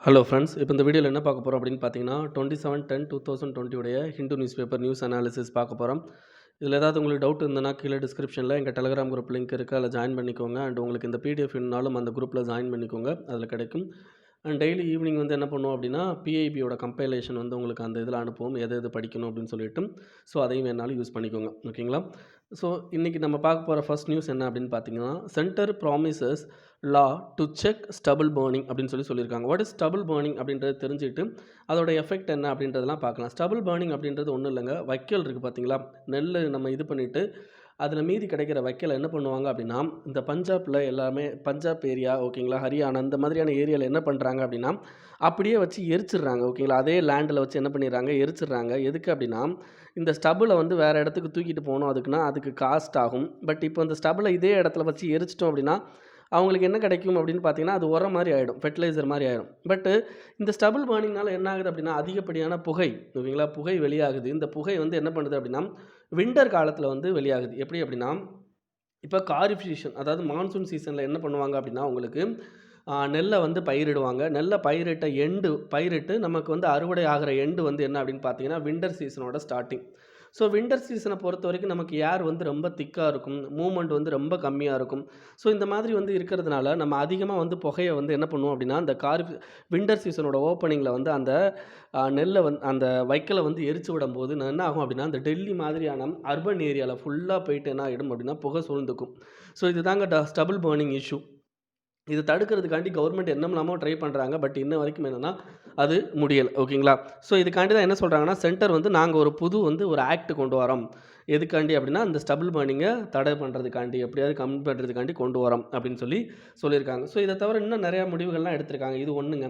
Hello friends. இப்போ இந்த வீடியோவில் என்ன பார்க்க போகிறோம் அப்படின்னு பார்த்தீங்கன்னா 27/10/2020 உடைய Hindu news paper news analysis பார்க்க போகிறோம். இதில் ஏதாவது உங்களுக்கு டவுட் இருந்ததுன்னா கீழே டிஸ்கிரிப்ஷனில் எங்கள் டெலகிராம் குரூப் லிங்க் இருக்குது, அதில் ஜாயின் பண்ணிக்கோங்க. அண்ட் உங்களுக்கு இந்த பிடிஎஃப் வேணுனாலும் அந்த குரூப்பில் ஜாயின் பண்ணிக்கோங்க, அதில் கிடைக்கும். அண்ட் டெய்லி ஈவினிங் வந்து என்ன பண்ணுவோம் அப்படின்னா பிஐபியோட கம்பைலேஷன் வந்து உங்களுக்கு அந்த இதில் அனுப்புவோம், எது எது படிக்கணும் அப்படின்னு சொல்லிட்டு. ஸோ அதையும் வேணாலும் யூஸ் பண்ணிக்கோங்க, ஓகேங்களா? ஸோ இன்றைக்கி நம்ம பார்க்க போகிற ஃபர்ஸ்ட் நியூஸ் என்ன அப்படின்னு பார்த்தீங்கன்னா, centre promises law to check stubble burning அப்படின்னு சொல்லியிருக்காங்க. வாட் இஸ் ஸ்டபிள் பர்னிங் அப்படின்றது தெரிஞ்சுட்டு அதோட எஃபெக்ட் என்ன அப்படின்றதெல்லாம் பார்க்கலாம். ஸ்டபிள் பர்னிங் அப்படின்றது ஒன்றும் இல்லைங்க, வைக்கல் இருக்குது பார்த்தீங்களா, நெல் நம்ம இது பண்ணிவிட்டு அதில் மீதி கிடைக்கிற வைக்கலை என்ன பண்ணுவாங்க அப்படின்னா, இந்த பஞ்சாபில் எல்லாமே பஞ்சாப் ஏரியா ஓகேங்களா, ஹரியானா இந்த மாதிரியான ஏரியாவில் என்ன பண்ணுறாங்க அப்படின்னா அப்படியே வச்சு எரிச்சிடுறாங்க, ஓகேங்களா. அதே லேண்டில் வச்சு என்ன பண்ணிடுறாங்க, எரிச்சிடுறாங்க. எதுக்கு அப்படின்னா இந்த ஸ்டபிளை வந்து வேறு இடத்துக்கு தூக்கிட்டு போகணும், அதுக்கு காஸ்ட் ஆகும். பட் இப்போ இந்த ஸ்டபிளை இதே இடத்துல வச்சு எரிச்சிட்டோம் அப்படின்னா அவங்களுக்கு என்ன கிடைக்கும் அப்படின்னு பார்த்தீங்கன்னா, அது உரம் மாதிரி ஆகிடும், ஃபெர்டிலைசர் மாதிரி ஆகிடும். பட்டு இந்த ஸ்டபிள் பர்னிங்னால என்ன ஆகுது அப்படின்னா அதிகப்படியான புகை, ஓகேங்களா, புகை வெளியாகுது. இந்த புகை வந்து என்ன பண்ணுது அப்படின்னா வின்டர் காலத்தில் வந்து வெளியாகுது. எப்படி அப்படின்னா இப்போ காரிஃப் சீசன், அதாவது மான்சூன் சீசனில் என்ன பண்ணுவாங்க அப்படின்னா உங்களுக்கு நெல்லை வந்து பயிரிடுவாங்க. நெல்லை பயிரிட்டு நமக்கு வந்து அறுவடை ஆகிற எண்டு வந்து என்ன அப்படின்னு பார்த்தீங்கன்னா வின்டர் சீசனோட ஸ்டார்டிங். ஸோ வின்டர் சீசனை பொறுத்த வரைக்கும் நமக்கு ஏர் வந்து ரொம்ப திக்காக இருக்கும், மூமெண்ட் வந்து ரொம்ப கம்மியாக இருக்கும். ஸோ இந்த மாதிரி வந்து இருக்கிறதுனால நம்ம அதிகமாக வந்து புகையை வந்து என்ன பண்ணுவோம் அப்படின்னா அந்த வின்டர் சீசனோட ஓப்பனிங்கில் வந்து அந்த நெல்லை அந்த வைக்கலை வந்து எரிச்சு விடும்போது என்ன ஆகும் அப்படின்னா அந்த டெல்லி மாதிரியான அர்பன் ஏரியாவில் ஃபுல்லாக போயிட்டு என்ன ஆகிடும் அப்படின்னா புகை சூழ்ந்துக்கும். ஸோ இதுதாங்க ஸ்டபிள் பர்னிங் இஷ்யூ. இது தடுக்கிறதுக்காண்டி கவர்மெண்ட் என்னமெல்லாமோ ட்ரை பண்ணுறாங்க, பட் இன்ன வரைக்கும் என்னென்னா அது முடியலை, ஓகேங்களா. ஸோ இதுக்காண்டி தான் என்ன சொல்கிறாங்கன்னா சென்டர் வந்து நாங்கள் ஒரு புது ஒரு ஆக்ட் கொண்டு வரோம். எதுக்காண்டி அப்படின்னா அந்த ஸ்டபிள் பர்னிங்கை தடை பண்ணுறதுக்காண்டி, எப்படியாவது கம்மி பண்ணுறதுக்காண்டி கொண்டு வரோம் அப்படின்னு சொல்லியிருக்காங்க. ஸோ இதை தவிர இன்னும் நிறையா முடிவுகள்லாம் எடுத்திருக்காங்க. இது ஒன்றுங்க,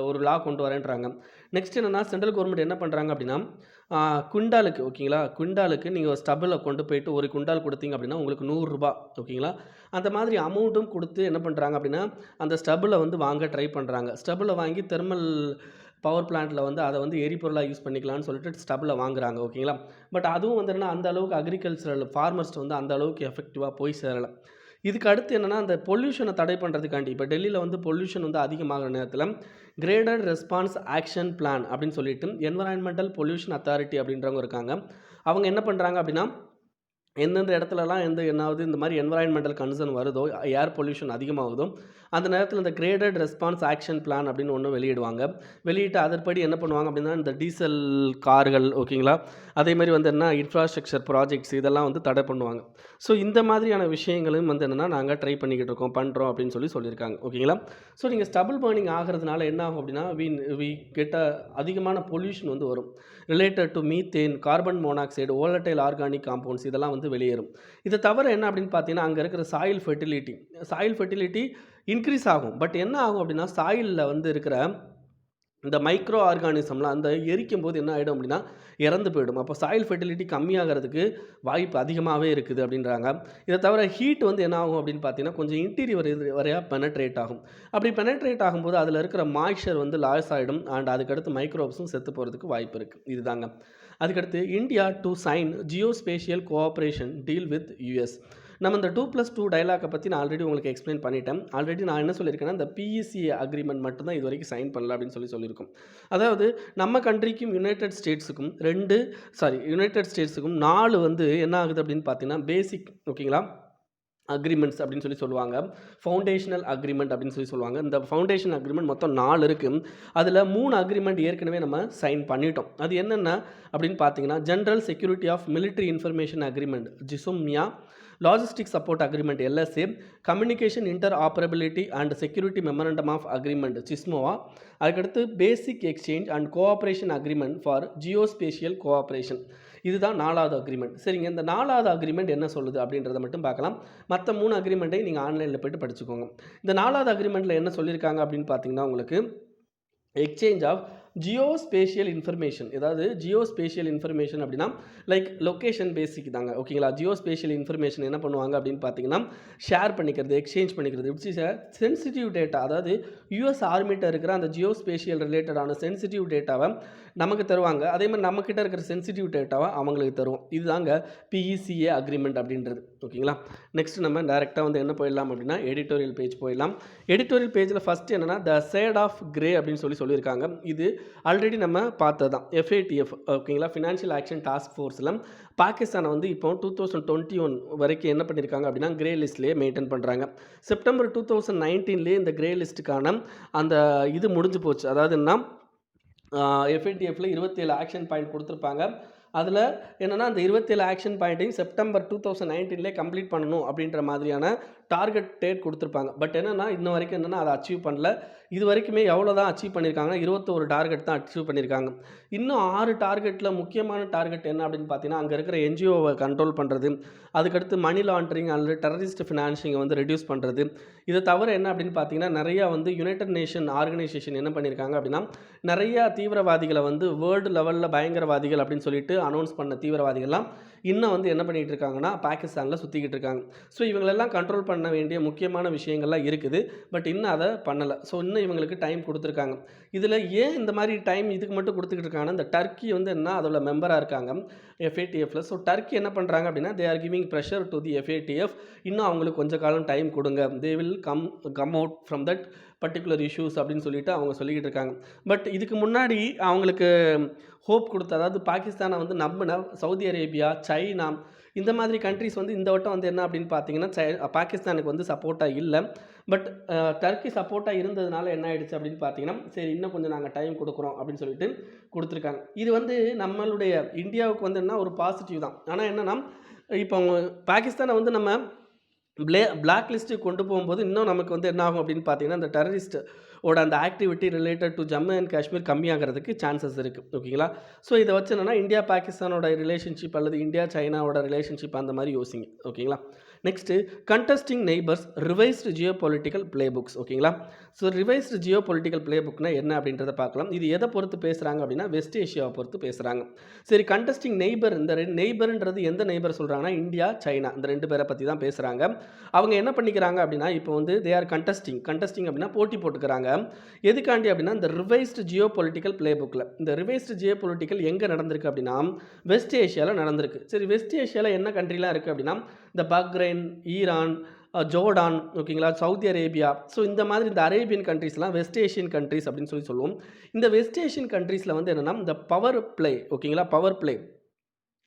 ஒரு லா கொண்டு வரேன்றாங்க. நெக்ஸ்ட் என்னென்னா சென்ட்ரல் கவர்மெண்ட் என்ன பண்ணுறாங்க அப்படின்னா குண்டாலுக்கு, ஓகேங்களா, குண்டாலுக்கு நீங்கள் ஸ்டபிளை கொண்டு போயிட்டு ஒரு குண்டால் கொடுத்தீங்க அப்படின்னா உங்களுக்கு 100 ரூபா, ஓகேங்களா. அந்த மாதிரி அமௌண்ட்டும் கொடுத்து என்ன பண்ணுறாங்க அப்படின்னா அந்த ஸ்டபிளை வந்து வாங்க ட்ரை பண்ணுறாங்க. ஸ்டபிளை வாங்கி தெர்மல் பவர் பிளான்ட்டில் வந்து அதை வந்து எரிபொருளாக யூஸ் பண்ணிக்கலாம்னு சொல்லிட்டு ஸ்டபிளை வாங்குறாங்க, ஓகேங்களா. பட் அதுவும் வந்து என்னென்னா அந்த அளவுக்கு அக்ரிகல்ச்சரல் ஃபார்மர்ஸ்ட்டு வந்து அந்த அளவுக்கு எஃபெக்டிவாக போய் சேரலை. இதுக்கு அடுத்து என்னென்னா அந்த பொல்யூஷனை தடை பண்ணுறதுக்காண்டி இப்போ டெல்லியில் வந்து பொல்யூஷன் வந்து அதிகமாகிற நேரத்தில் கிரேடட் ரெஸ்பான்ஸ் ஆக்ஷன் பிளான் அப்படின்னு சொல்லிட்டு என்வரான்மெண்டல் பொல்யூஷன் அத்தாரிட்டி அப்படின்றவங்க இருக்காங்க. அவங்க என்ன பண்ணுறாங்க அப்படின்னா எந்தெந்த இடத்துலலாம் என்னாவது இந்த மாதிரி என்வரான்மெண்டல் கன்சர்ன் வருதோ, ஏர் பொல்யூஷன் அதிகமாகுதோ அந்த நேரத்தில் இந்த கிரேடட் ரெஸ்பான்ஸ் ஆக்ஷன் பிளான் அப்படின்னு ஒன்று வெளியிடுவாங்க. வெளியிட்டு அதன்படி என்ன பண்ணுவாங்க அப்படின்னா இந்த டீசல் கார்கள், ஓகேங்களா, அதேமாதிரி வந்து என்ன இன்ஃப்ராஸ்ட்ரக்சர் ப்ராஜெக்ட்ஸ் இதெல்லாம் வந்து தடை பண்ணுவாங்க. ஸோ இந்த மாதிரியான விஷயங்களும் வந்து என்னென்னா நாங்கள் ட்ரை பண்ணிக்கிட்டு இருக்கோம், பண்ணுறோம் அப்படின்னு சொல்லியிருக்காங்க, ஓகேங்களா. ஸோ நீங்கள் ஸ்டபிள் பர்னிங் ஆகிறதுனால என்ன ஆகும் அப்படின்னா வி கெட்ட அதிகமான பொல்யூஷன் வந்து வரும் related to methane, carbon monoxide, volatile organic compounds இதெல்லாம் வந்து வெளியேறும். இதை தவிர என்ன அப்படின்னு பார்த்தீங்கன்னா அங்கே இருக்கிற சாயில் ஃபெர்டிலிட்டி இன்க்ரீஸ் ஆகும். பட் என்ன ஆகும் அப்படின்னா சாயிலில் வந்து இருக்கிற இந்த மைக்ரோ ஆர்கானிசம்லாம் அந்த எரிக்கும் போது என்ன ஆகிடும் அப்படின்னா இறந்து போயிடும். அப்போ சாயில் ஃபெர்டிலிட்டி கம்மியாகிறதுக்கு வாய்ப்பு அதிகமாகவே இருக்குது அப்படின்றாங்க. இதை தவிர ஹீட் வந்து என்ன ஆகும் அப்படின்னு பார்த்தீங்கன்னா கொஞ்சம் இன்டீரியர் வரையாக பெனட்ரேட் ஆகும். அப்படி பெனட்ரேட் ஆகும்போது அதில் இருக்கிற மாய்ஸ்சர் வந்து லாஸ் ஆகிடும். அண்ட் அதுக்கடுத்து மைக்ரோப்ஸும் செத்து போகிறதுக்கு வாய்ப்பு இருக்குது. இதுதாங்க. அதுக்கடுத்து India to sign geospatial cooperation deal with US. நம்ம இந்த 2+2 டைலாக்கை பற்றி நான் ஆல்ரெடி உங்களுக்கு எக்ஸ்பிளைன் பண்ணிட்டேன். ஆல்ரெடி நான் என்ன சொல்லியிருக்கேன்னா இந்த பிஇசிஏ அக்ரிமெண்ட் மட்டும்தான் இது வரைக்கும் சைன் பண்ணல அப்படின்னு சொல்லியிருக்கோம். அதாவது நம்ம கண்ட்ரிக்கும் யுனைடெட் ஸ்டேட்ஸுக்கும் 4 வந்து என்ன ஆகுது அப்படின்னு பார்த்தீங்கன்னா பேசிக், ஓகேங்களா, அக்ரிமெண்ட்ஸ் அப்படின்னு சொல்லுவாங்க. ஃபவுண்டேஷனல் அக்ரிமெண்ட் அப்படின்னு சொல்லுவாங்க. இந்த ஃபவுண்டேஷன் அக்ரிமெண்ட் மொத்தம் 4 இருக்குது. அதில் 3 அக்ரிமெண்ட் ஏற்கனவே நம்ம சைன் பண்ணிட்டோம். அது என்னென்ன அப்படின்னு பார்த்தீங்கன்னா general security of military information agreement GSOMIA, logistic support agreement LSA, communication interoperability and security memorandum of agreement CISMOA, அதுக்கடுத்து basic exchange and cooperation agreement for geospatial cooperation. இதுதான் 4வது அக்ரிமெண்ட். சரிங்க, இந்த 4வது அக்ரிமெண்ட் என்ன சொல்லுது அப்படின்றத மட்டும் பார்க்கலாம். மற்ற 3 அக்ரிமெண்ட்டையும் நீங்கள் ஆன்லைனில் போய்ட்டு படிச்சுக்கோங்க. இந்த 4வது அக்ரிமெண்ட்டில் என்ன சொல்லியிருக்காங்க அப்படின்னு பார்த்தீங்கன்னா உங்களுக்கு எக்ஸ்சேஞ்ச் ஆஃப் ஜியோஸ்பேஷியல் இன்ஃபர்மேஷன். ஏதாவது ஜியோஸ்பேஷியல் இன்ஃபர்மேஷன் அப்படின்னா லைக் லொக்கேஷன் பேசிக் தாங்க. ஓகேங்களா? ஜியோஸ்பேஷியல் இன்ஃபர்மேஷன் என்ன பண்ணுவாங்க அப்படின்னு பார்த்தீங்கன்னா, ஷேர் பண்ணிக்கிறது, எக்ஸ்சேஞ்ச் பண்ணிக்கிறது. It's is sensitive data. அதாவது யூஎஸ் ஆர்மிட்ட இருக்கிற அந்த ஜியோஸ்பேஷியல் ரிலேட்டடான சென்சிட்டிவ் டேட்டாவை நமக்கு தருவாங்க. அதே மாதிரி நம்மக்கிட்ட இருக்கிற சென்சிட்டிவ் டேட்டாவை அவங்களுக்கு தருவோம். இதுதாங்க பிஇசிஏ அக்ரிமெண்ட் அப்படின்றது. ஓகேங்களா? நெக்ஸ்ட் நம்ம டைரெக்டாக வந்து என்ன போயிடலாம் அப்படின்னா எடிட்டோரியல் பேஜ் போயிடலாம். எடிட்டோரியல் பேஜில் ஃபஸ்ட்டு என்னென்னா த ஷேட் ஆஃப் கிரே அப்படின்னு சொல்லியிருக்காங்க. இது ஆல்ரெடி நம்ம பார்த்தது தான். FATF ஓகேங்களா, ஃபினான்ஷியல் ஆக்ஷன் டாஸ்க் ஃபோர்ஸில் பாகிஸ்தானை வந்து இப்போ 2021 வரைக்கும் என்ன பண்ணியிருக்காங்க அப்படின்னா கிரே லிஸ்ட்லேயே மெயின்டைன் பண்ணுறாங்க. செப்டம்பர் 2019 இந்த கிரே லிஸ்ட்டுக்கான அந்த இது முடிஞ்சு போச்சு. அதாவது என்ன, FATFல 27 ஆக்ஷன் பாயிண்ட் கொடுத்துருப்பாங்க. அதில் என்னென்னா அந்த 27 ஆக்ஷன் பாயிண்ட்டையும் செப்டம்பர் 2019 கம்ப்ளீட் பண்ணணும் அப்படின்ற மாதிரியான டார்கெட் டேட் கொடுத்துருப்பாங்க. பட் என்னென்னா இன்ன வரைக்கும் என்னென்னா அதை அச்சீவ் பண்ணல. இது வரைக்குமே எவ்வளோ தான் அச்சீவ் பண்ணியிருக்காங்கன்னா 21 டார்கெட் தான் அச்சீவ் பண்ணியிருக்காங்க. இன்னும் 6 டார்கெட்டில் முக்கியமான டார்கெட் என்ன அப்படின்னு பார்த்தீங்கன்னா, அங்கே இருக்கிற NGOவை கண்ட்ரோல் பண்ணுறது, அதுக்கடுத்து மணி லாண்ட்ரிங் அல்லது டெரரிஸ்ட் ஃபினான்சிங்கை வந்து ரெடியூஸ் பண்ணுறது. இதை தவிர என்ன அப்படின்னு பார்த்தீங்கன்னா, நிறையா வந்து யுனைடெட் நேஷன் ஆர்கனைசேஷன் என்ன பண்ணியிருக்காங்க அப்படின்னா, நிறையா தீவிரவாதிகளை வந்து வேர்ல்டு லெவலில் பயங்கரவாதிகள் அப்படின்னு சொல்லிட்டு அனௌன்ஸ் பண்ண தீவிரவாதிகள்லாம் இன்னும் வந்து என்ன பண்ணிகிட்டு இருக்காங்கன்னா பாகிஸ்தானில் சுற்றிக்கிட்டு இருக்காங்க. ஸோ இவங்களெல்லாம் கண்ட்ரோல் பண்ண வேண்டிய முக்கியமான விஷயங்கள்லாம் இருக்குது. பட் இன்னும் அதை பண்ணலை. ஸோ இன்னும் இவங்களுக்கு டைம் கொடுத்துருக்காங்க. இதில் ஏன் இந்த மாதிரி டைம் இதுக்கு மட்டும் கொடுத்துக்கிட்டு இருக்காங்கன்னா, இந்த டர்க்கி வந்து என்ன அதோட மெம்பராக இருக்காங்க FATFல. ஸோ டர்க்கி என்ன பண்ணுறாங்க அப்படின்னா, they are giving pressure to the FATF. இன்னும் அவங்களுக்கு கொஞ்சம் காலம் டைம் கொடுங்க, they will come out from that particular issues அப்படின்னு சொல்லிட்டு அவங்க சொல்லிக்கிட்டு இருக்காங்க. பட் இதுக்கு முன்னாடி அவங்களுக்கு ஹோப் கொடுத்த, அதாவது பாகிஸ்தானை வந்து நம்பின சவுதி அரேபியா, சைனா, இந்த மாதிரி கண்ட்ரிஸ் வந்து இந்த வட்டம் வந்து என்ன அப்படின்னு பார்த்தீங்கன்னா பாகிஸ்தானுக்கு வந்து சப்போர்ட்டாக இல்லை. பட் டர்க்கி சப்போர்ட்டாக இருந்ததுனால என்ன ஆயிடுச்சு அப்படின்னு பார்த்தீங்கன்னா, சரி இன்னும் கொஞ்சம் நாங்கள் டைம் கொடுக்குறோம் அப்படின்னு சொல்லிட்டு கொடுத்துருக்காங்க. இது வந்து நம்மளுடைய இந்தியாவுக்கு வந்து என்ன ஒரு பாசிட்டிவ் தான். ஆனால் என்னென்னா இப்போ பாகிஸ்தானை வந்து நம்ம பிளாக் லிஸ்ட்டுக்கு கொண்டு போகும்போது இன்னும் நமக்கு வந்து என்ன ஆகும் அப்படின்னு பார்த்தீங்கன்னா, இந்த டெரரிஸ்ட்டோட அந்த activity related to Jammu and Kashmir கம்மியாகிறதுக்கு சான்சஸ் இருக்குது. ஓகேங்களா? ஸோ இதை வச்சு என்னென்னா இந்தியா பாகிஸ்தானோட ரிலேஷன்ஷிப் அல்லது இந்தியா சைனாவோட ரிலேஷன்ஷிப் அந்த மாதிரி யோசிங்க. ஓகேங்களா? Next contesting neighbours revised geopolitical playbooks. ஓகேங்களா? So revised geopolitical play புக்னா என்ன அப்படின்றத பார்க்கலாம். இது எதை பொறுத்து பேசுகிறாங்க அப்படின்னா வெஸ்ட் ஏஷியாவை பொறுத்து பேசுகிறாங்க. சரி, கண்டஸ்டிங் நெய்பர், இந்த நெய்பர்ன்றது எந்த நெய்பர் சொல்கிறாங்கன்னா இந்தியா சைனா, இந்த 2 பேரை பற்றி தான் பேசுகிறாங்க. அவங்க என்ன பண்ணிக்கிறாங்க அப்படின்னா இப்போ வந்து தே ஆர் கண்டஸ்டிங் அப்படின்னா போட்டி போட்டுக்கிறாங்க. எதுக்காண்டி அப்படின்னா இந்த ரிவைஸ்டு ஜியோ பொலிட்டிக்கல் பிளே புக்கில். இந்த ரிவைஸ்டு ஜியோ பொலிட்டிக்கல் எங்கே நடந்திருக்கு அப்படின்னா வெஸ்ட் ஏஷியாவில் நடந்திருக்கு. சரி, வெஸ்ட் ஏஷியாவில் என்ன கண்ட்ரிலாம் இருக்குது அப்படின்னா இந்த பஹ்ரைன், ஈரான், ஜோர்டான், ஓகேங்களா, சவுதி அரேபியா. ஸோ இந்த மாதிரி இந்த அரேபியன் கண்ட்ரீஸ்லாம் வெஸ்ட் ஏஷியன் கண்ட்ரீஸ் அப்படின்னு சொல்லுவோம். இந்த வெஸ்ட் ஏஷியன் கண்ட்ரீஸில் வந்து என்னென்னா இந்த பவர் பிளே, ஓகேங்களா, பவர் பிளே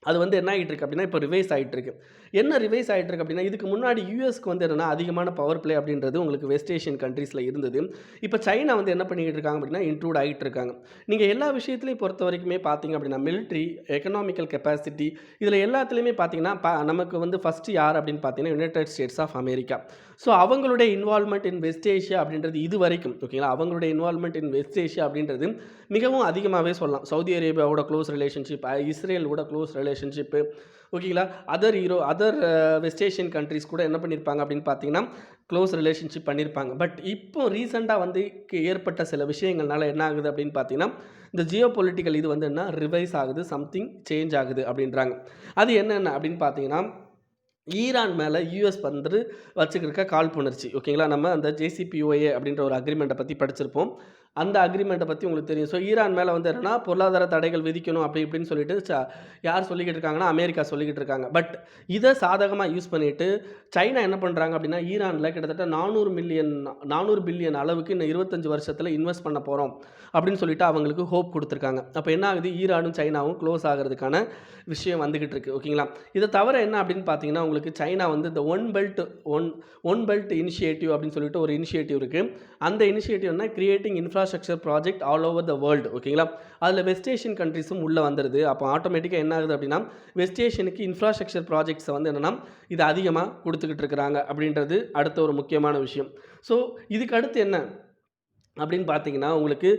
அது வந்து என்ன ஆகிட்டு இருக்கு அப்படின்னா இப்போ ரிவைஸ் ஆகிட்டு இருக்கு. என்ன ரிவைஸ் ஆகிட்டு இருக்கு அப்படின்னா, இதுக்கு முன்னாடி யூஎஸ்க்கு வந்து என்னென்னா அதிகமான பவர் பிளே அப்படின்றது உங்களுக்கு வெஸ்ட் ஏஷியன் கண்ட்ரீஸில் இருந்தது. இப்போ சைனா வந்து என்ன பண்ணிக்கிட்டு இருக்காங்க அப்படின்னா இன்க்ளூட் ஆகிட்டு இருக்காங்க. நீங்கள் எல்லா விஷயத்துலையும் பொறுத்த வரைக்குமே பார்த்தீங்க அப்படின்னா மிலிட்ரி, எக்கனாமிக்கல் கெப்பாசிட்டி, இதில் எல்லாத்துலேயுமே பார்த்தீங்கன்னா நமக்கு வந்து ஃபஸ்ட்டு யார் அப்படின்னு பார்த்தீங்கன்னா United States of America. So அவங்களுடைய இன்வால்மெண்ட் இன் வெஸ்ட் ஏஷியா அப்படின்றது இது வரைக்கும், ஓகேங்களா, அவங்களுடைய இன்வால்மெண்ட் இன் வெஸ்ட் ஏஷியா அப்படின்றது மிகவும் அதிகமாகவே சொல்லலாம். சவுதி அரேபியாவோட க்ளோஸ் ரிலேஷன்ஷிப், இஸ்ரேலோட க்ளோஸ் ரிலேஷன்ஷிப்பு, ஓகேங்களா, அதர் வெஸ்ட் ஏஷியன் கண்ட்ரிஸ் கூட என்ன பண்ணியிருப்பாங்க அப்படின்னு பார்த்தீங்கன்னா க்ளோஸ் ரிலேஷன்ஷிப் பண்ணியிருப்பாங்க. பட் இப்போ ரீசெண்டாக வந்து ஏற்பட்ட சில விஷயங்கள்னால என்ன ஆகுது அப்படின்னு பார்த்தீங்கன்னா இந்த ஜியோ பொலிட்டிக்கல் இது வந்து என்ன ரிவைஸ் ஆகுது, சம்திங் சேஞ்ச் ஆகுது அப்படின்றாங்க. அது என்னென்ன அப்படின்னு பார்த்தீங்கன்னா ஈரான் மேலே யூஎஸ் வந்து வச்சுக்கிருக்க காழ்ப்புணர்ச்சி. ஓகேங்களா, நம்ம அந்த JCPOA அப்படின்ற ஒரு அக்ரிமெண்ட்டை பற்றி படிச்சிருப்போம். அந்த அக்ரிமெண்ட்டை பற்றி உங்களுக்கு தெரியும். ஸோ ஈரான் மேலே வந்து என்னென்னா பொருளாதார தடைகள் விதிக்கணும் அப்படி இப்படின்னு சொல்லிட்டு யார் சொல்லிக்கிட்டு இருக்காங்கன்னா அமெரிக்கா சொல்லிக்கிட்டு இருக்காங்க. பட் இதை சாதகமாக யூஸ் பண்ணிவிட்டு சைனா என்ன பண்ணுறாங்க அப்படின்னா ஈரானில் கிட்டத்தட்ட 400 பில்லியன் அளவுக்கு இன்னும் 25 வருஷத்தில் இன்வெஸ்ட் பண்ண போகிறோம் அப்படின்னு சொல்லிட்டு அவங்களுக்கு ஹோப் கொடுத்துருக்காங்க. அப்போ என்ன ஆகுது, ஈரானும் சைனாவும் க்ளோஸ் ஆகிறதுக்கான விஷயம் வந்துக்கிட்டு இருக்குது. ஓகேங்களா, இதை தவிர என்ன அப்படின்னு பார்த்தீங்கன்னா உங்களுக்கு சைனா வந்து இந்த ஒன் பெல்ட் இனிஷியேட்டிவ் அப்படின்னு சொல்லிட்டு ஒரு இனிஷியேட்டிவ் இருக்குது. அந்த இனிஷியேட்டிவ்னா creating infrastructure project all over the world. ஓகேங்களா, அதில் வெஸ்ட் ஏஷியன் கண்ட்ரிஸும் உள்ளே வந்துடுது. அப்போ ஆட்டோமேட்டிக்காக என்ன ஆகுது அப்படின்னா வெஸ்ட் ஏஷியனுக்கு இன்ஃப்ராஸ்ட்ரக்சர் ப்ராஜெக்ட்ஸை வந்து என்னென்னா இது அதிகமாக கொடுத்துக்கிட்டு இருக்கிறாங்க அப்படின்றது அடுத்த ஒரு முக்கியமான விஷயம். ஸோ இதுக்கு அடுத்து என்ன அப்படின்னு பார்த்தீங்கன்னா உங்களுக்கு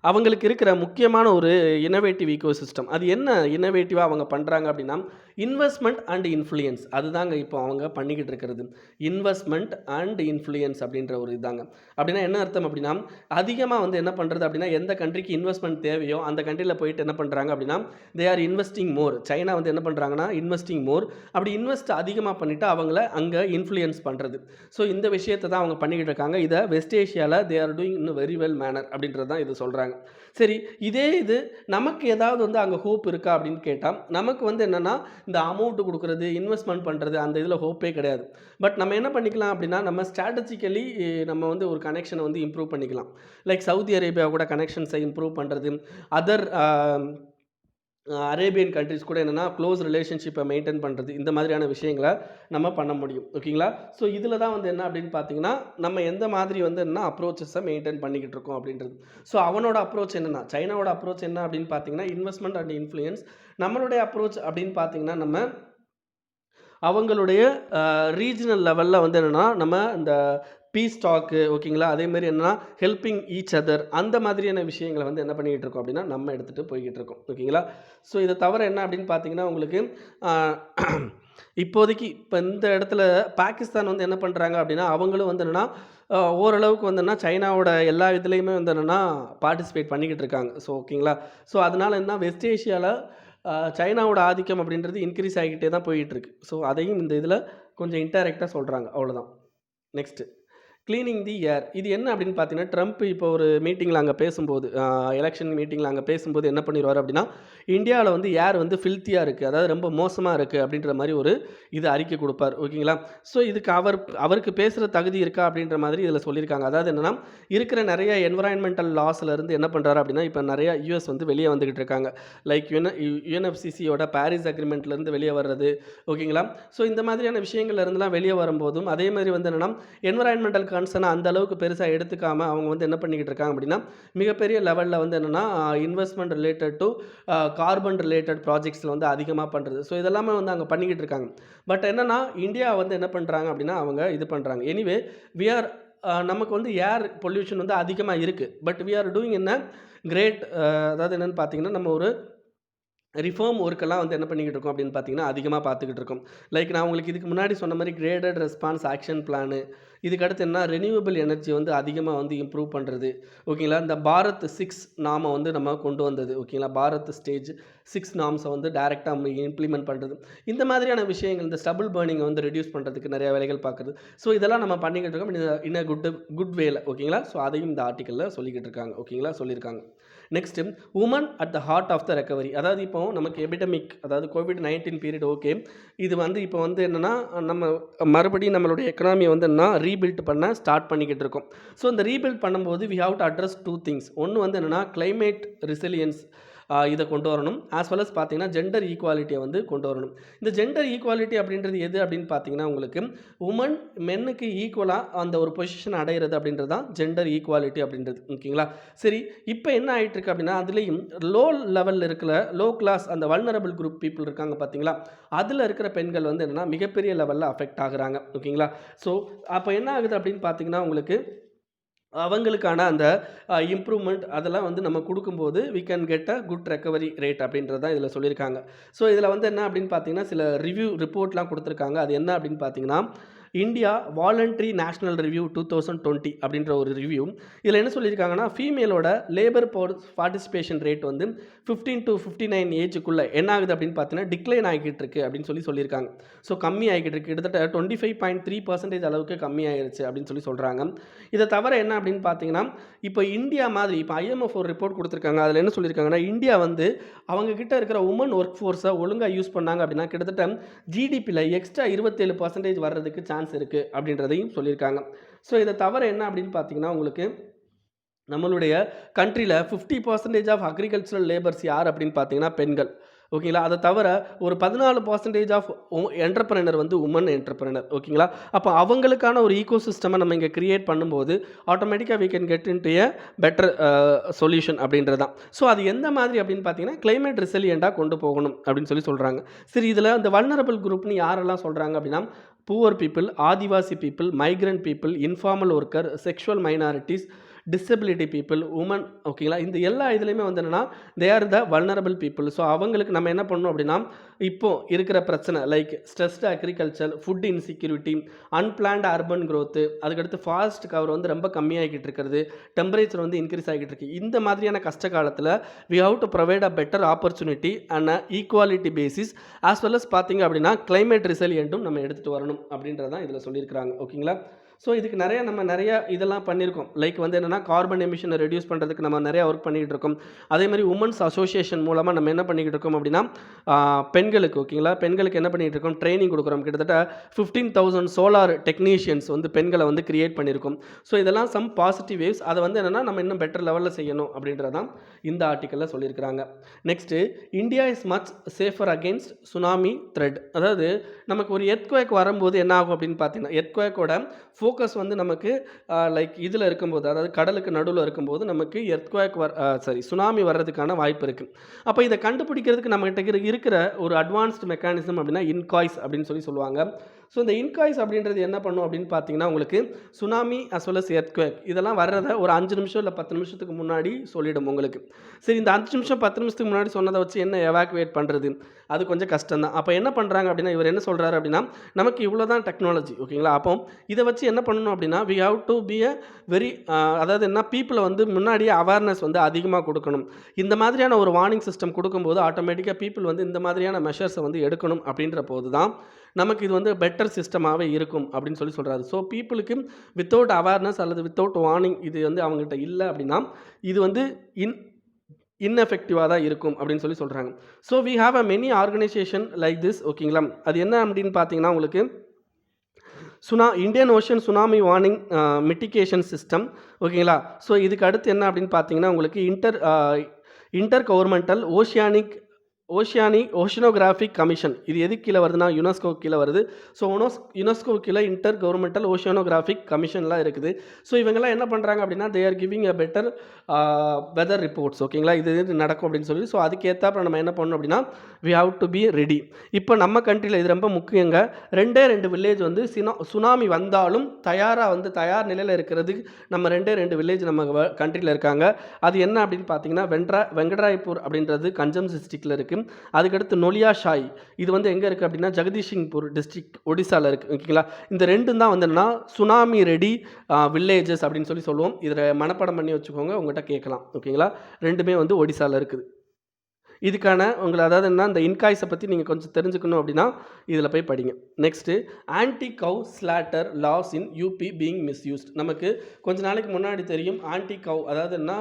அவங்களுக்கு இருக்கிற முக்கியமான ஒரு இன்னோவேட்டிவ் ஈகோசிஸ்டம். அது என்ன இன்னோவேட்டிவாக அவங்க பண்ணுறாங்க அப்படின்னா இன்வெஸ்ட்மெண்ட் அண்ட் இன்ஃப்ளூயன்ஸ் அதுதாங்க இப்போ அவங்க பண்ணிக்கிட்டு இருக்கிறது. இன்வெஸ்ட்மெண்ட் அண்ட் இன்ஃப்ளூயன்ஸ் அப்படின்ற ஒரு இதாங்க. அப்படின்னா என்ன அர்த்தம் அப்படின்னா, அதிகமாக வந்து என்ன பண்ணுறது அப்படின்னா, எந்த கண்ட்ரிக்கு இன்வெஸ்ட்மெண்ட் தேவையோ அந்த கண்ட்ரியில் போயிட்டு என்ன பண்ணுறாங்க அப்படின்னா, they are investing more. China வந்து என்ன பண்ணுறாங்கன்னா இன்வெஸ்டிங் மோர். அப்படி இன்வெஸ்ட் அதிகமாக பண்ணிவிட்டு அவங்கள அங்கே இன்ஃப்ளூயன்ஸ் பண்ணுறது. ஸோ இந்த விஷயத்தை தான் அவங்க பண்ணிக்கிட்டு இருக்காங்க. இதை வெஸ்ட் ஏஷியாவில் they are doing in very well manner அப்படின்றது தான் இது சொல்கிறாங்க. சரி, இதே இது நமக்கு ஏதாவது வந்து அங்கே ஹோப் இருக்கா அப்படின்னு கேட்டால், நமக்கு வந்து என்னென்னா இந்த அமௌண்ட் கொடுக்குறது, இன்வெஸ்ட்மெண்ட் பண்ணுறது அந்த இதில் ஹோப்பே கிடையாது. பட் நம்ம என்ன பண்ணிக்கலாம் அப்படின்னா, நம்ம ஸ்ட்ராட்டஜிக்கலி நம்ம வந்து ஒரு கனெக்ஷனை வந்து இம்ப்ரூவ் பண்ணிக்கலாம். லைக் சவுதி அரேபியா கூட கனெக்ஷன்ஸை இம்ப்ரூவ் பண்ணுறது, அதர் அரேபியன் கண்ட்ரிஸ் கூட என்னென்னா க்ளோஸ் ரிலேஷன்ஷிப்பை மெயின்டைன் பண்ணுறது, இந்த மாதிரியான விஷயங்களை நம்ம பண்ண முடியும். ஓகேங்களா? ஸோ இதில் தான் வந்து என்ன அப்படின்னு பார்த்தீங்கன்னா, நம்ம எந்த மாதிரி வந்து என்ன அப்ரோச்சஸை மெயின்டைன் பண்ணிக்கிட்டு இருக்கோம் அப்படின்றது. ஸோ அவனோட அப்ரோச் என்னென்னா, சைனாவோட அப்ரோச் என்ன அப்படின்னு பார்த்தீங்கன்னா இன்வெஸ்ட்மெண்ட் அண்ட் இன்ஃப்ளூயன்ஸ். நம்மளுடைய அப்ரோச் அப்படின்னு பார்த்தீங்கன்னா நம்ம அவங்களுடைய ரீஜனல் லெவலில் வந்து என்னென்னா நம்ம இந்த பீஸ் டாக்கு, ஓகேங்களா, அதேமாதிரி என்னன்னா ஹெல்பிங் ஈச் அதர், அந்த மாதிரியான விஷயங்களை வந்து என்ன பண்ணிக்கிட்டு இருக்கோம் அப்படின்னா நம்ம எடுத்துகிட்டு போய்கிட்டு இருக்கோம். ஓகேங்களா? ஸோ இதை தவிர என்ன அப்படின்னு பார்த்தீங்கன்னா உங்களுக்கு இப்போதைக்கு இப்போ இந்த இடத்துல பாகிஸ்தான் வந்து என்ன பண்ணுறாங்க அப்படின்னா, அவங்களும் வந்து என்னென்னா ஓரளவுக்கு வந்து என்ன சைனாவோட எல்லா இதுலேயுமே வந்து என்னென்னா பார்ட்டிசிபேட் பண்ணிக்கிட்டு இருக்காங்க. ஸோ ஓகேங்களா? ஸோ அதனால் என்ன வெஸ்ட் ஏஷியாவில் சைனாவோட ஆதிக்கம் அப்படின்றது இன்க்ரீஸ் ஆகிக்கிட்டே தான் போயிட்டுருக்கு. ஸோ அதையும் இந்த இதில் கொஞ்சம் இன்டைரக்டாக சொல்கிறாங்க. அவ்வளோதான். நெக்ஸ்ட்டு கிளீனிங் தி ஏர். இது என்ன அப்படின்னு பார்த்தீங்கன்னா, ட்ரம்ப் இப்போ ஒரு மீட்டிங்கில் அங்கே பேசும்போது, எலெக்ஷன் மீட்டிங்கில் அங்கே பேசும்போது என்ன பண்ணிடுவார் அப்படின்னா, இந்தியாவில் வந்து ஏர் வந்து ஃபில்த்தியாக இருக்குது, அதாவது ரொம்ப மோசமாக இருக்குது அப்படின்ற மாதிரி ஒரு இது அறிக்கை கொடுப்பார். ஓகேங்களா? ஸோ இதுக்கு அவருக்கு பேசுகிற தகுதி இருக்கா அப்படின்ற மாதிரி இதில் சொல்லியிருக்காங்க. அதாவது என்னென்னா, இருக்கிற நிறைய என்விரான்மெண்டல் லாஸ்லேருந்து என்ன பண்ணுறாரு அப்படின்னா, இப்போ நிறையா யூஎஸ் வந்து வெளியே வந்துக்கிட்டு இருக்காங்க. லைக் யுஎன்எஃப்சிசியோட பாரிஸ் அக்ரிமெண்ட்லேருந்து வெளியே வர்றது. ஓகேங்களா? ஸோ இந்த மாதிரியான விஷயங்கள்லேருந்துலாம் வெளியே வரும்போதும் அதே மாதிரி வந்து என்னென்னா என்விரான்மெண்டல் கன்சர்னை அந்த அளவுக்கு பெருசாக எடுத்துக்காமல் அவங்க வந்து என்ன பண்ணிக்கிட்டு இருக்காங்க அப்படின்னா, மிகப்பெரிய லெவலில் வந்து என்னென்னா investment related to carbon related ப்ராஜெக்ட்ஸில் வந்து அதிகமாக பண்ணுறது. ஸோ இதெல்லாமே வந்து அங்கே பண்ணிக்கிட்டு இருக்காங்க. பட் என்னென்னா இந்தியா வந்து என்ன பண்ணுறாங்க அப்படின்னா அவங்க இது பண்ணுறாங்க. எனிவே வி ஆர் நமக்கு வந்து ஏர் பொல்யூஷன் வந்து அதிகமாக இருக்குது. But we are doing in a great, அதாவது என்னென்னு பார்த்தீங்கன்னா நம்ம ஒரு ரிஃபார்ம் ஒர்க்கெல்லாம் வந்து என்ன பண்ணிக்கிட்டு இருக்கோம் அப்படின்னு பார்த்தீங்கன்னா அதிகமாக பார்த்துக்கிட்டு இருக்கோம். லைக் நான் உங்களுக்கு இதுக்கு முன்னாடி சொன்ன மாதிரி கிரேடட் ரெஸ்பான்ஸ் ஆக்ஷன் பிளானு, இதுக்கடுத்து என்ன ரெனியூவபிள் எனர்ஜி வந்து அதிகமாக வந்து இம்ப்ரூவ் பண்ணுறது. ஓகேங்களா? இந்த பாரத் 6 நாம வந்து நம்ம கொண்டு வந்தது. ஓகேங்களா? பாரத் ஸ்டேஜ் 6 நாம்ஸை வந்து டைரெக்டாக நம்ம இம்ப்ளிமெண்ட் பண்ணுறது. இந்த மாதிரியான விஷயங்கள், இந்த ஸ்டபிள் பர்னிங்கை வந்து ரெடியூஸ் பண்ணுறதுக்கு நிறைய வேலைகள் பார்க்குறது. ஸோ இதெல்லாம் நம்ம பண்ணிக்கிட்டு இருக்கோம் இன் அ குட் வேல. ஓகேங்களா? ஸோ அதையும் இந்த ஆர்டிக்கலில் சொல்லிக்கிட்டு இருக்காங்க. ஓகேங்களா? சொல்லியிருக்காங்க. Next woman at the heart of the recovery. அதாவது இப்போ நமக்கு எபிடமிக், அதாவது கோவிட்-19 பீரியட். ஓகே, இது வந்து இப்போ வந்து என்னென்னா நம்ம மறுபடியும் நம்மளுடைய எக்கனாமியை வந்து என்ன ரீபில்ட் பண்ண ஸ்டார்ட் பண்ணிக்கிட்டு இருக்கோம். ஸோ இந்த ரீபில்ட் பண்ணும்போது we have to address 2 things. ஒன்று வந்து என்னென்னா கிளைமேட் ரெசிலியன்ஸ், இதை கொண்டு வரணும். ஆஸ் வெல் அஸ் பார்த்தீங்கன்னா ஜெண்டர் ஈக்குவாலிட்டியை வந்து கொண்டு வரணும். இந்த ஜெண்டர் ஈக்குவாலிட்டி அப்படின்றது எது அப்படின்னு பார்த்தீங்கன்னா உங்களுக்கு உமன் மென்னுக்கு ஈக்குவலாக அந்த ஒரு பொசிஷன் அடைகிறது அப்படின்றது தான் ஜெண்டர் ஈக்குவாலிட்டி அப்படின்றது. ஓகேங்களா? சரி, இப்போ என்ன ஆகிட்டு இருக்கு அப்படின்னா அதுலேயும் லோ லெவலில் இருக்கிற லோ கிளாஸ் அந்த வல்னரபிள் குரூப் பீப்புள் இருக்காங்க பார்த்தீங்களா, அதில் இருக்கிற பெண்கள் வந்து என்னென்னா மிகப்பெரிய லெவலில் அஃபெக்ட் ஆகுறாங்க. ஓகேங்களா? ஸோ அப்போ என்ன ஆகுது அப்படின்னு பார்த்தீங்கன்னா உங்களுக்கு அவங்களுக்கான அந்த இம்ப்ரூவ்மெண்ட் அதெல்லாம் வந்து நம்ம கொடுக்கும்போது we can get a good recovery rate அப்படின்றது தான் இதில் சொல்லியிருக்காங்க. ஸோ இதில் வந்து என்ன அப்படின்னு பார்த்தீங்கன்னா சில ரிப்போர்ட்லாம் கொடுத்துருக்காங்க. அது என்ன அப்படின்னு பார்த்தீங்கன்னா இந்தியா வாலண்ட்ரி நேஷ்னல் ரிவ்யூ 2020 அப்படின்ற ஒரு ரிவ்யூ. இதில் என்ன சொல்லியிருக்காங்கன்னா ஃபீமேலோட லேபர் பார்ட்டிசிபேஷன் ரேட் வந்து 15 to 59 ஏஜுக்குள்ளே என்ன ஆகுது அப்படின்னு பார்த்தீங்கன்னா டிக்ளைன் ஆகிக்கிட்டு இருக்குது அப்படின்னு சொல்லியிருக்காங்க. ஸோ கம்மி ஆகிக்கிட்டு இருக்குது, கிட்டத்தட்ட 25.3% அளவுக்கு கம்மி ஆகிருச்சு அப்படின்னு சொல்கிறாங்க. இதை தவிர என்ன அப்படின்னு பார்த்தீங்கன்னா இப்போ இந்தியா மாதிரி இப்போ ஐஎம்எஃப் ஒரு ரிப்போர்ட் கொடுத்துருக்காங்க. அதில் என்ன சொல்லியிருக்காங்கன்னா இந்தியா வந்து அவங்கக்கிட்ட இருக்கிற உமன் ஒர்க் ஃபோர்ஸை ஒழுங்காக யூஸ் பண்ணாங்க அப்படின்னா கிட்டத்தட்ட ஜிடிபியில் எக்ஸ்ட்ரா 27% வர்றதுக்கு சான்ஸ் இருக்குது அப்படின்றதையும் சொல்லியிருக்காங்க. ஸோ இதை தவிர என்ன அப்படின்னு பார்த்தீங்கன்னா உங்களுக்கு நம்மளுடைய கண்ட்ரியில் 50% ஆஃப் அக்ரிகல்ச்சரல் லேபர்ஸ் யார் அப்படின்னு பார்த்தீங்கன்னா பெண்கள். ஓகேங்களா? அதை தவிர ஒரு 14% ஆஃப் என்டர்பிரனர் வந்து உமன் என்டர்பிரனர். ஓகேங்களா? அப்போ அவங்களுக்கான ஒரு ஈகோ சிஸ்டமை நம்ம இங்கே கிரியேட் பண்ணும்போது ஆட்டோமேட்டிக்காக we can get into a better solution அப்படின்றது தான். ஸோ அது எந்த மாதிரி அப்படின்னு பார்த்தீங்கன்னா கிளைமேட் ரெசிலியண்ட்டாக கொண்டு போகணும் அப்படின்னு சொல்கிறாங்க. சரி, இதில் இந்த வல்னரபிள் குரூப்னு யாரெல்லாம் சொல்கிறாங்க அப்படின்னா poor people, Adivasi people, migrant people, informal worker, sexual minorities, disability people, women, ஓகேங்களா. இந்த எல்லா இதுலேயுமே வந்து என்னென்னா they are the vulnerable people. So அவங்களுக்கு நம்ம என்ன பண்ணணும் அப்படின்னா, இப்போ இருக்கிற பிரச்சனை like stressed agriculture, food insecurity, unplanned urban growth, அதுக்கடுத்து ஃபாரஸ்ட் கவர் வந்து ரொம்ப கம்மியாகிட்டு இருக்கிறது, டெம்பரேச்சர் வந்து இன்க்ரீஸ் ஆகிட்டு இருக்கு. இந்த மாதிரியான கஷ்ட காலத்தில் we have to provide a better opportunity and a equality basis as well as பார்த்தீங்க அப்படின்னா climate resilient-ம் நம்ம எடுத்துகிட்டு வரணும் அப்படின்றது தான் இதில் சொல்லியிருக்கிறாங்க. ஓகேங்களா. ஸோ இதுக்கு நிறைய இதெல்லாம் பண்ணியிருக்கோம். லைக் வந்து என்னென்னா கார்பன் எமிஷனை ரெடியூஸ் பண்ணுறதுக்கு நம்ம நிறையா ஒர்க் பண்ணிக்கிட்டு இருக்கோம். அதே மாதிரி உமன்ஸ் அசோசியேஷன் மூலமாக நம்ம என்ன பண்ணிக்கிட்டு இருக்கோம் அப்படின்னா பெண்களுக்கு, ஓகேங்களா, பெண்களுக்கு என்ன பண்ணிகிட்டு இருக்கோம், ட்ரைனிங் கொடுக்குறோம். கிட்டத்தட்ட 15,000 சோலார் டெக்னீஷியன்ஸ் வந்து பெண்களை வந்து கிரியேட் பண்ணியிருக்கோம். ஸோ இதெல்லாம் சம் பாசிட்டிவ் வேவ்ஸ். அதை வந்து என்னென்னா நம்ம இன்னும் பெட்டர் லெவலில் செய்யணும் அப்படின்றதான் இந்த ஆர்டிக்கலில் சொல்லியிருக்கிறாங்க. Next, India is much safer against tsunami thread. அதாவது நமக்கு ஒரு எர்த்குவேக் வரும்போது என்ன ஆகும் அப்படின்னு பார்த்தீங்கன்னா, எர்த்குவேக்கோட ஃபோக்கஸ் வந்து நமக்கு லைக் இதில் இருக்கும்போது, அதாவது கடலுக்கு நடுவில் இருக்கும்போது நமக்கு எர்த்குவேக் சுனாமி வர்றதுக்கான வாய்ப்பு இருக்குது. அப்போ இதை கண்டுபிடிக்கிறதுக்கு நம்மகிட்ட இருக்கிற ஒரு அட்வான்ஸ்டு மெக்கானிசம் அப்படின்னா இன்காய்ஸ் அப்படின்னு சொல்லுவாங்க. ஸோ இந்த இன்காய்ஸ் அப்படின்றது என்ன பண்ணும் அப்படின்னு பார்த்தீங்கன்னா, உங்களுக்கு tsunami as well as earthquake இதெல்லாம் வர்றதை ஒரு 5 நிமிஷம் இல்லை 10 நிமிஷத்துக்கு முன்னாடி சொல்லிடும் உங்களுக்கு. சரி, இந்த 5 நிமிஷம் 10 நிமிஷத்துக்கு முன்னாடி சொன்னதை வச்சு என்ன எவாக்குவேட் பண்ணுறது, அது கொஞ்சம் கஷ்டம் தான். அப்போ என்ன பண்ணுறாங்க அப்படின்னா, இவர் என்ன சொல்கிறாரு அப்படின்னா, நமக்கு இவ்வளோ தான் டெக்னாலஜி, ஓகேங்களா. அப்போ இதை வச்சு என்ன பண்ணணும் அப்படின்னா, we have to be a very அதாவது என்ன பீப்புளை வந்து முன்னாடியே அவேர்னஸ் வந்து அதிகமாக கொடுக்கணும். இந்த மாதிரியான ஒரு வார்னிங் சிஸ்டம் கொடுக்கும்போது ஆட்டோமேட்டிக்காக பீப்புள் வந்து இந்த மாதிரியான மெஷர்ஸை வந்து எடுக்கணும் அப்படின்ற போது தான் நமக்கு இது வந்து பெட்டர் சிஸ்டமாகவே இருக்கும் அப்படின்னு சொல்கிறாரு. ஸோ பீப்புளுக்கு வித்தவுட் அவேர்னஸ் அல்லது வித்தவுட் வார்னிங் இது வந்து அவங்ககிட்ட இல்லை அப்படின்னா இது வந்து இன்எஃபெக்டிவாக தான் இருக்கும் அப்படின்னு சொல்கிறாங்க. So we have a many organisation like this, ஓகேங்களா. அது என்ன அப்படின்னு பார்த்தீங்கன்னா, உங்களுக்கு Indian Ocean tsunami warning mitigation system, ஓகேங்களா. ஸோ இதுக்கு அடுத்து என்ன அப்படின்னு பார்த்தீங்கன்னா, உங்களுக்கு இன்டர் கவர்மெண்டல் ஓஷியானோகிராஃபிக் கமிஷன். இது எது கீழே வருதுன்னா யுனெஸ்கோ கீழே வருது. ஸோ யுனெஸ்கோ கீழே இன்டர் கவர்மெண்டல் ஓஷியானோகிராஃபிக் கமிஷன்லாம் இருக்குது. ஸோ இவங்கெல்லாம் என்ன பண்ணுறாங்க அப்படின்னா, they are giving a better weather reports, ஓகேங்களா. இது நடக்கும் அப்படின்னு சொல்லி. ஸோ அதுக்கேற்றாப்புல நம்ம என்ன பண்ணணும் அப்படின்னா, we have to be ready. இப்போ நம்ம கண்ட்ரியில் இது ரொம்ப முக்கியங்க. 2 வில்லேஜ் வந்து சுனாமி வந்தாலும் தயார் நிலையில் இருக்கிறது நம்ம 2 வில்லேஜ் நம்ம கண்ட்ரியில் இருக்காங்க. அது என்ன அப்படின்னு பார்த்தீங்கன்னா, வெங்கட்ராயப்பூர் அப்படின்றது கஞ்சம் டிஸ்ட்ரிக்டில் இருக்குது. அதுக்கடுத்து நொலியா ஷாய், இது வந்து எங்கே இருக்குது அப்படின்னா ஜகதீஷிங்பூர் டிஸ்ட்ரிக்ட் ஒடிசாவில் இருக்குது, ஓகேங்களா. இந்த 2 தான் வந்து என்னன்னா சுனாமி ரெடி வில்லேஜஸ் அப்படின்னு சொல்லுவோம். இதில் மனப்பாடம் பண்ணி வச்சுக்கோங்க, உங்கள்கிட்ட கேட்கலாம், ஓகேங்களா. 2மே வந்து ஒடிசாவில் இருக்குது. இதுக்கான அதாவது என்ன, இந்த இன்காய்ஸை பற்றி நீங்கள் கொஞ்சம் தெரிஞ்சுக்கணும் அப்படின்னா இதில் போய் படிங்க. Next, anti cow slaughter laws in UP being misused. நமக்கு கொஞ்ச நாளைக்கு முன்னாடி தெரியும் ஆன்டி கவ், அதாவது என்ன,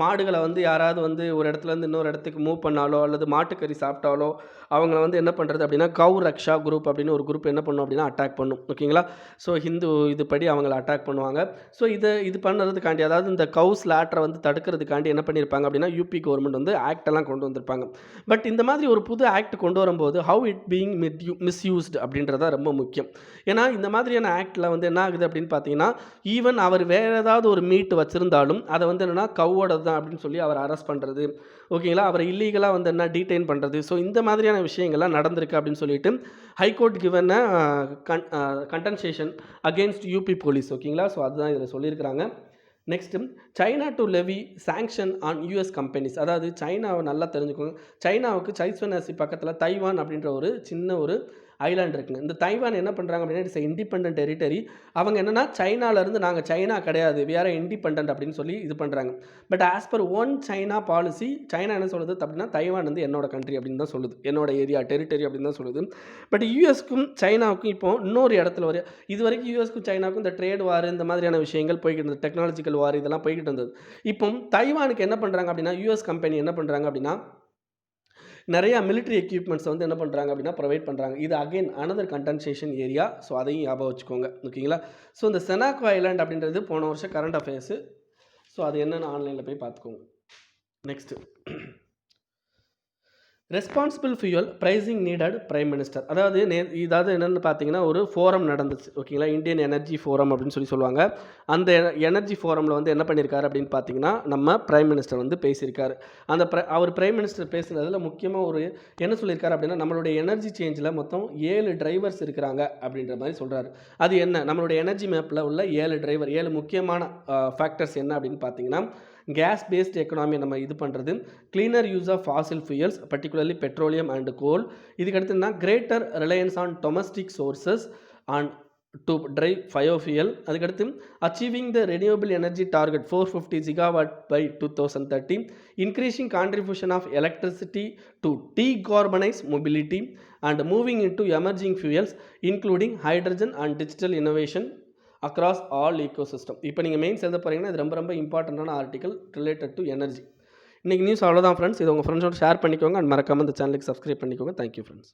மாடுகளை வந்து யாராவது வந்து ஒரு இடத்துலேருந்து இன்னொரு இடத்துக்கு மூவ் பண்ணாலோ அல்லது மாட்டுக்கறி சாப்பிட்டாலோ அவங்கள வந்து என்ன பண்ணுறது அப்படின்னா கவ் ரக்ஷா குரூப் அப்படின்னு ஒரு குரூப் என்ன பண்ணும் அப்படின்னா அட்டாக் பண்ணும், ஓகேங்களா. ஸோ ஹிந்து இதுபடி அவங்கள அட்டாக் பண்ணுவாங்க. ஸோ இது பண்ணுறதுக்காண்டி, அதாவது இந்த கவ் ஸ்லாட்டரை வந்து தடுக்கிறதுக்காண்டி என்ன பண்ணியிருப்பாங்க அப்படின்னா யூபி கவர்மெண்ட் வந்து ஆக்டெல்லாம் கொண்டு வந்திருப்பாங்க. பட் இந்த மாதிரி ஒரு புது ஆக்ட் கொண்டு வரும்போது ஹவு இட் பீயிங் மிஸ்யூஸ்டு அப்படின்றத ரொம்ப முக்கியம். ஏன்னா இந்த மாதிரியான ஆக்டில் வந்து என்ன ஆகுது அப்படின்னு பார்த்தீங்கன்னா, ஈவன் அவர் வேறு ஏதாவது ஒரு மீட் வச்சுருந்தாலும் அதை வந்து என்னென்னா கவ்வோட தான் அப்படின்னு சொல்லி அவர் அரெஸ்ட் பண்ணுறது, ஓகேங்களா. அவரை இல்லீகலாக வந்து என்ன டீடைன் பண்ணுறது. ஸோ இந்த மாதிரியான விஷயங்கள்லாம் நடந்திருக்கு அப்படின்னு சொல்லிட்டு high court given condemnation against UP police, ஓகேங்களா. ஸோ அதுதான் இதில் சொல்லியிருக்கிறாங்க. Next, China to levy sanction on US companies. அதாவது சைனாவை நல்லா தெரிஞ்சுக்கோங்க. சைனாவுக்கு சைஸ்வனாசி பக்கத்தில் தைவான் அப்படின்ற ஒரு சின்ன ஒரு ஐலாண்ட் இருக்குங்க. இந்த தைவான் என்ன பண்ணுறாங்க அப்படின்னா, இட்ஸ் இண்டிபெண்டன்ட் டெரிட்டரி. அவங்க என்னென்னா சைனாவிலேருந்து நாங்கள் சைனா கிடையாது, வி ஆர் இண்டிபெண்டன்ட் அப்படின்னு சொல்லி இது பண்ணுறாங்க. But as per one China policy, China என்ன சொல்லுது அப்படின்னா, தைவான் வந்து என்னோட கண்ட்ரி அப்படின்னு தான் சொல்லுது, என்னோட ஏரியா டெரிட்டரி அப்படின்னு தான் சொல்லுது. பட் யூஎஸ்க்கும் சைனாவுக்கும் இப்போ இன்னொரு இடத்துல இது வரைக்கும் யூஎஸ்க்கும் சைனாவுக்கும் இந்த ட்ரேட் வார் இந்த மாதிரியான விஷயங்கள் போய்கிட்டு இருந்தது, டெக்னாலஜிக்கல் வார் இதெல்லாம் போய்கிட்டு இருந்தது. இப்போ தைவானுக்கு என்ன பண்ணுறாங்க அப்படின்னா, யூஎஸ் கம்பெனி என்ன பண்ணுறாங்க அப்படின்னா நிறையா மிலிட்ரி எக்யூப்மெண்ட்ஸ் வந்து என்ன பண்ணுறாங்க அப்படின்னா ப்ரொவைட் பண்ணுறாங்க. இது again another condensation area. So அதையும் ஞாபகம் வச்சுக்கோங்க, ஓகேங்களா. ஸோ இந்த செனாக்கோ ஐலாண்ட் அப்படின்றது போன வருஷம் கரண்ட் அஃபேர்ஸு. ஸோ அது என்னென்னு ஆன்லைனில் போய் பார்த்துக்கோங்க. Next, responsible fuel pricing needed prime minister. அதாவது இதாவது என்னென்னு பார்த்தீங்கன்னா, ஒரு ஃபோரம் நடந்துச்சு. ஓகேங்களா? இந்தியன் எனர்ஜி ஃபோரம் அப்படின்னு சொல்லுவாங்க. அந்த எனர்ஜி ஃபோரமில் வந்து என்ன பண்ணியிருக்காரு அப்படின்னு பார்த்தீங்கன்னா, நம்ம பிரைம் மினிஸ்டர் வந்து பேசியிருக்காரு. அந்த அவர் பிரைம் மினிஸ்டர் பேசுனதில் முக்கியமாக ஒரு என்ன சொல்லியிருக்காரு அப்படின்னா, நம்மளுடைய எனர்ஜி சேஞ்சில் மொத்தம் 7 டிரைவர்ஸ் இருக்கிறாங்க அப்படின்ற மாதிரி சொல்கிறாரு. அது என்ன? நம்மளுடைய எனர்ஜி மேப்பில் உள்ள 7 டிரைவர், 7 முக்கியமான ஃபேக்டர்ஸ் என்ன அப்படின்னு பார்த்தீங்கன்னா, கேஸ் பேஸ்ட் எக்கனாமி நம்ம இது பண்ணுறது, cleaner use of fossil fuels particularly petroleum and coal, இதுக்கு அடுத்துனா greater reliance on domestic sources and to drive biofuel, அதுக்கடுத்து achieving the renewable energy target 450 gigawatt by 2030, increasing contribution of electricity to decarbonise mobility and moving in to emerging fuels including hydrogen and digital innovation across all ecosystem. இப்போ நீங்கள் mains எழுத போகிறீங்கன்னா இது ரொம்ப ரொம்ப இம்பார்ட்டண்ட்டான article related to energy. இன்றைக்கி news அவ்வளோதான் ஃப்ரெண்ட்ஸ். இது உங்கள் ஃப்ரெண்ட்ஸோட ஷேர் பண்ணிக்கோங்க அண்ட் மறக்காமல் இந்த சேனலுக்கு சப்ஸ்கிரைப் பண்ணிக்கோங்க. Thank you friends.